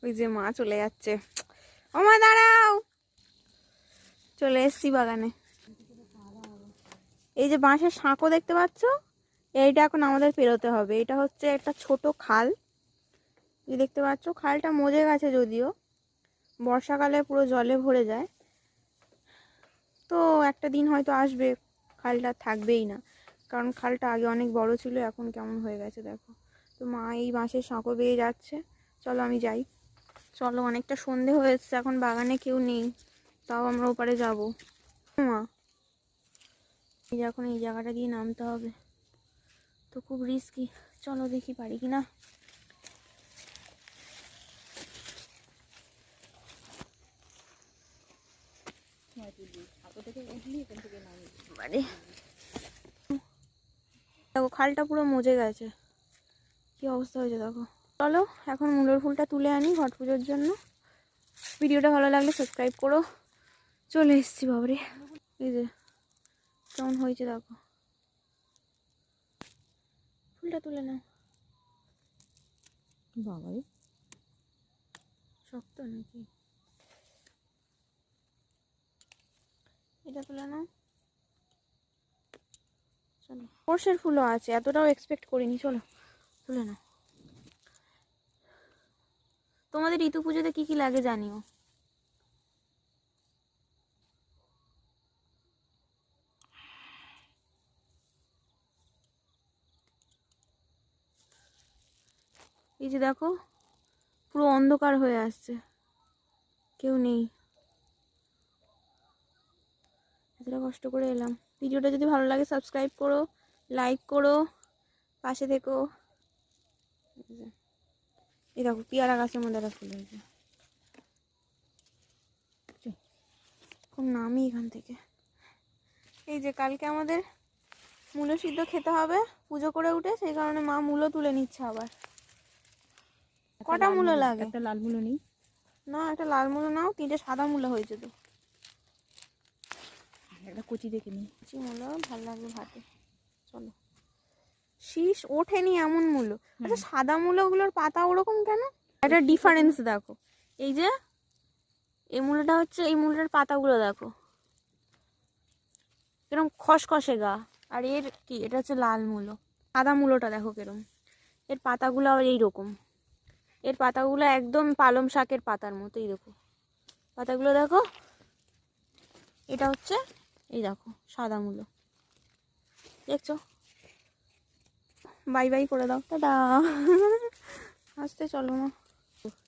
ওই যে মা চলে যাচ্ছে। ও মা দাঁড়াও, চলে এসছি বাগানে। এই যে বাঁশের সাঁকো দেখতে পাচ্ছ, এইটা এখন আমাদের পেরোতে হবে। এটা হচ্ছে একটা ছোট খাল, এই দেখতে পাচ্ছ খালটা মজে গেছে, যদিও বর্ষাকালে পুরো জলে ভরে যায়। তো একটা দিন হয়তো আসবে খালটা থাকবেই না, কারণ খালটা আগে অনেক বড় ছিল, এখন কেমন হয়ে গেছে দেখো। তো মা এই বাঁশের সাঁকো বেয়ে যাচ্ছে। চলো আমি যাই। চলো, অনেকটা সন্ধে হয়েছে, এখন বাগানে কেউ নেই, তাও আমরা ওপারে যাবো। মা এই যে এখন এই জায়গাটা দিয়ে নামতে হবে, তো খুব রিস্কি। চলো দেখি পারি কিনা। দেখো খালটা পুরো মজে গেছে, কি অবস্থা হয়েছে দেখো। চলো এখন মুলোর ফুলটা তুলে আনি ঘট পুজোর জন্য। ভিডিওটা ভালো লাগলে সাবস্ক্রাইব করো। চলে এসেছি বাবরে, এই যে কেমন হয়েছে দেখো। ফুলটা তুলে নাও বাবাই, শক্ত নাকি? এটা তুলে নাও। চলো, সর্ষের ফুলও আছে, এতটাও এক্সপেক্ট করিনি। চলো তুলে নাও। তোমাদের ঋতু পুজোতে কি কি লাগে জানিও। এই যে দেখো পুরো অন্ধকার হয়ে আসছে, কেউ নেই। এতটা কষ্ট করে এলাম। ভিডিওটা যদি ভালো লাগে সাবস্ক্রাইব করো, লাইক করো, পাশে থেকো। এই দেখো পেয়ারা গাছের মধ্যে একটা ফুল হয়েছে। কোন নামই এখান থেকে। এই যে কালকে আমাদের মূলো সিদ্ধ খেতে হবে পুজো করে উঠে, সেই কারণে মা মূলো তুলে নিচ্ছে আবার। কটা মূলো লাগে? একটা লাল মূলো নেই? না, একটা লাল মূলো নাও, 3টে সাদা মূলো হয়েছে তো। একটা কচি দেখে নিই। কচি মূলো ভালো লাগবে ভাতে। চলো, শীষ ওঠেনি এমন মূলো। আচ্ছা সাদা মূলোগুলোর পাতা ওরকম কেন? একটা ডিফারেন্স দেখো। এই যে এই মূলোটা হচ্ছে, এই মূলোটার পাতাগুলো দেখো কিরম খসখসে গা, আর এর কি, এটা হচ্ছে লাল মূলো। সাদা মূলোটা দেখো কিরম, এর পাতাগুলো আবার এইরকম। এর পাতাগুলো একদম পালং শাকের পাতার মতোই, দেখো পাতাগুলো দেখো। এটা হচ্ছে এই দেখো সাদা মূলো, দেখছো? বাই বাই করে দাও, টাটা। আসতে চলো না।